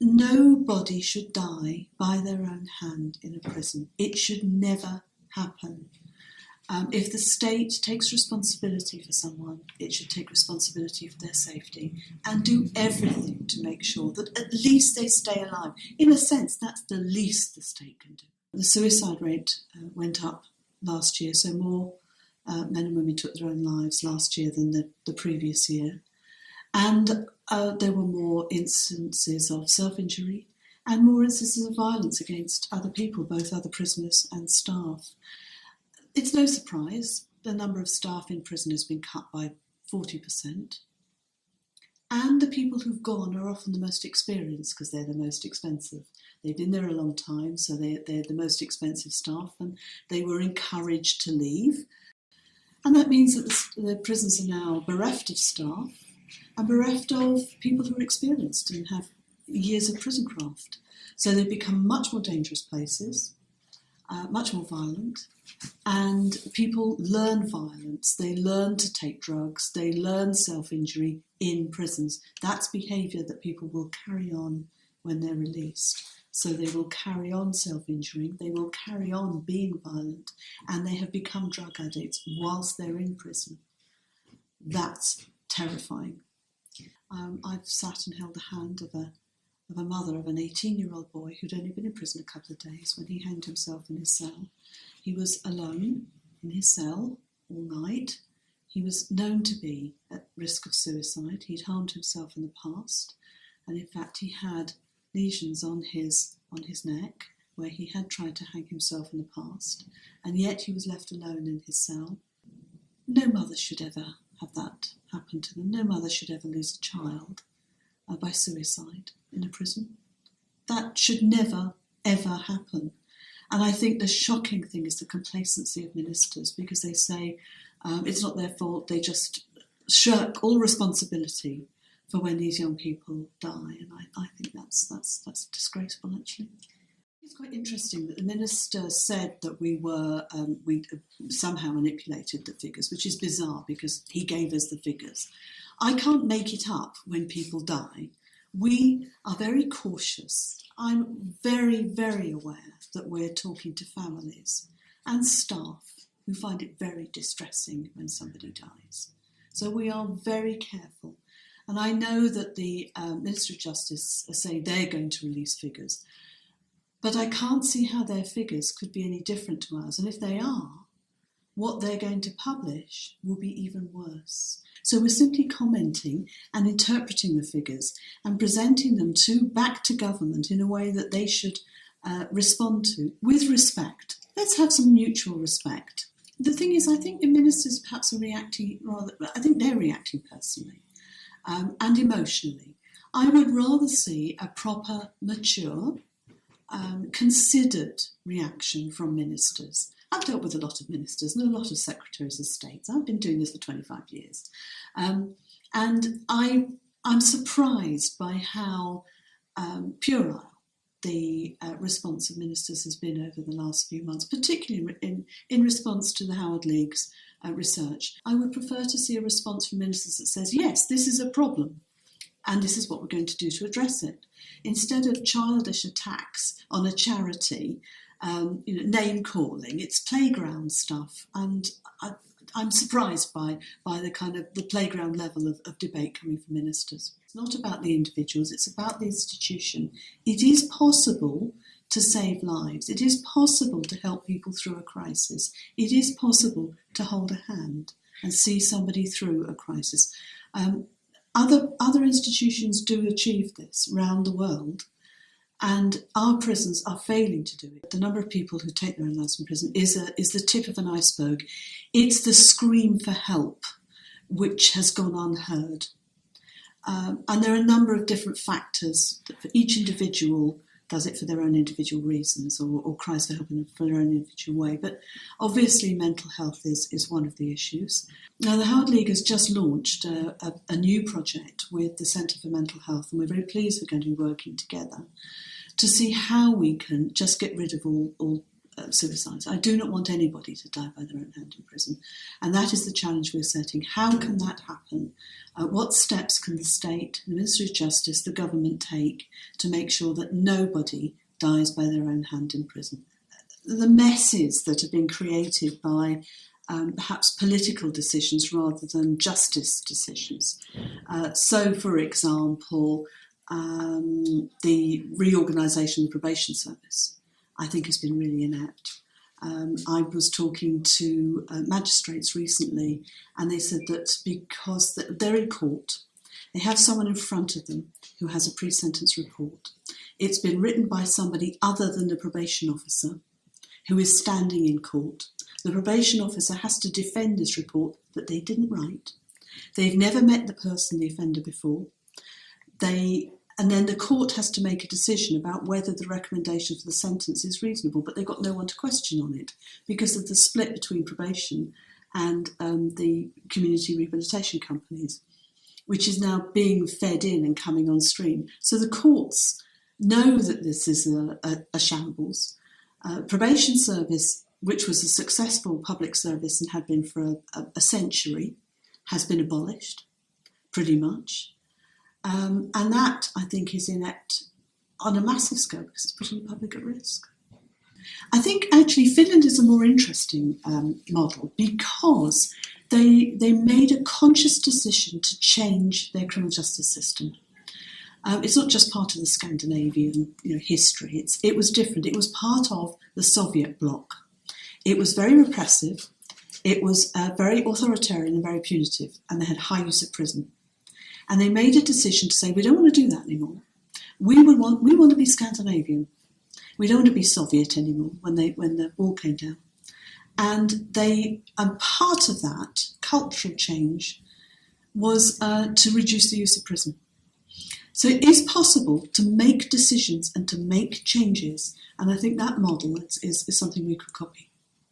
Nobody should die by their own hand in a prison. It should never happen. If the state takes responsibility for someone, it should take responsibility for their safety and do everything to make sure that at least they stay alive. In a sense, that's the least the state can do. The suicide rate went up last year, so more men and women took their own lives last year than the previous year. And there were more instances of self-injury and more instances of violence against other people, both other prisoners and staff. It's no surprise the number of staff in prison has been cut by 40%. And the people who've gone are often the most experienced because they're the most expensive. They've been there a long time, so they're the most expensive staff, and they were encouraged to leave. And that means that the prisons are now bereft of staff and bereft of people who are experienced and have years of prison craft. So they've become much more dangerous places, much more violent, and people learn violence, they learn to take drugs, they learn self-injury in prisons. That's behaviour that people will carry on when they're released. So they will carry on self-injuring, they will carry on being violent, and they have become drug addicts whilst they're in prison. That's terrifying. I've sat and held the hand of a mother of an 18-year-old boy who'd only been in prison a couple of days when he hanged himself in his cell. He was alone in his cell all night. He was known to be at risk of suicide. He'd harmed himself in the past, and in fact he had lesions on his neck where he had tried to hang himself in the past, and yet he was left alone in his cell. No mother should ever have that happen to them. No mother should ever lose a child by suicide in a prison. That should never, ever happen. And I think the shocking thing is the complacency of ministers, because they say it's not their fault, they just shirk all responsibility for when these young people die. And I think that's disgraceful, actually. It's quite interesting that the minister said that we somehow manipulated the figures, which is bizarre because he gave us the figures. I can't make it up when people die. We are very cautious. I'm very, very aware that we're talking to families and staff who find it very distressing when somebody dies. So we are very careful. And I know that the Minister of Justice are saying they're going to release figures, but I can't see how their figures could be any different to ours. And if they are, what they're going to publish will be even worse. So we're simply commenting and interpreting the figures and presenting them back to government in a way that they should respond to with respect. Let's have some mutual respect. The thing is, I think the ministers perhaps are reacting I think they're reacting personally and emotionally. I would rather see a proper, mature, considered reaction from ministers. I've dealt with a lot of ministers and a lot of secretaries of state. I've been doing this for 25 years. And I'm surprised by how puerile the response of ministers has been over the last few months, particularly in response to the Howard League's research. I would prefer to see a response from ministers that says, yes, this is a problem, and this is what we're going to do to address it. Instead of childish attacks on a charity, name calling, it's playground stuff, and I'm surprised by the kind of the playground level of debate coming from ministers. It's not about the individuals, it's about the institution. It is possible to save lives. It is possible to help people through a crisis. It is possible to hold a hand and see somebody through a crisis. Other institutions do achieve this around the world, and our prisons are failing to do it. The number of people who take their own lives in prison is the tip of an iceberg. It's the scream for help which has gone unheard. And there are a number of different factors that for each individual does it for their own individual reasons or cries for help in their own individual way. But obviously mental health is one of the issues. Now, the Howard League has just launched a new project with the Centre for Mental Health, and we're very pleased we're going to be working together to see how we can just get rid of all suicides. I do not want anybody to die by their own hand in prison. And that is the challenge we're setting. How can that happen? What steps can the state, the Ministry of Justice, the government take to make sure that nobody dies by their own hand in prison? The messes that have been created by perhaps political decisions rather than justice decisions. So, for example, the reorganisation of the probation service, I think, has been really inept. I was talking to magistrates recently, and they said that because they're in court, they have someone in front of them who has a pre-sentence report. It's been written by somebody other than the probation officer who is standing in court. The probation officer has to defend this report that they didn't write. They've never met the person, the offender, before. And then the court has to make a decision about whether the recommendation for the sentence is reasonable, but they've got no one to question on it because of the split between probation and the community rehabilitation companies, which is now being fed in and coming on stream. So the courts know that this is a shambles. Probation service, which was a successful public service and had been for a century, has been abolished, pretty much. And that, I think, is inept on a massive scale because it's putting the public at risk. I think, actually, Finland is a more interesting model because they made a conscious decision to change their criminal justice system. It's not just part of the Scandinavian history. It was different. It was part of the Soviet bloc. It was very repressive. It was very authoritarian and very punitive, and they had high use of prison. And they made a decision to say, we don't want to do that anymore. We want to be Scandinavian. We don't want to be Soviet anymore when the wall came down. And part of that cultural change was to reduce the use of prison. So it is possible to make decisions and to make changes. And I think that model is something we could copy.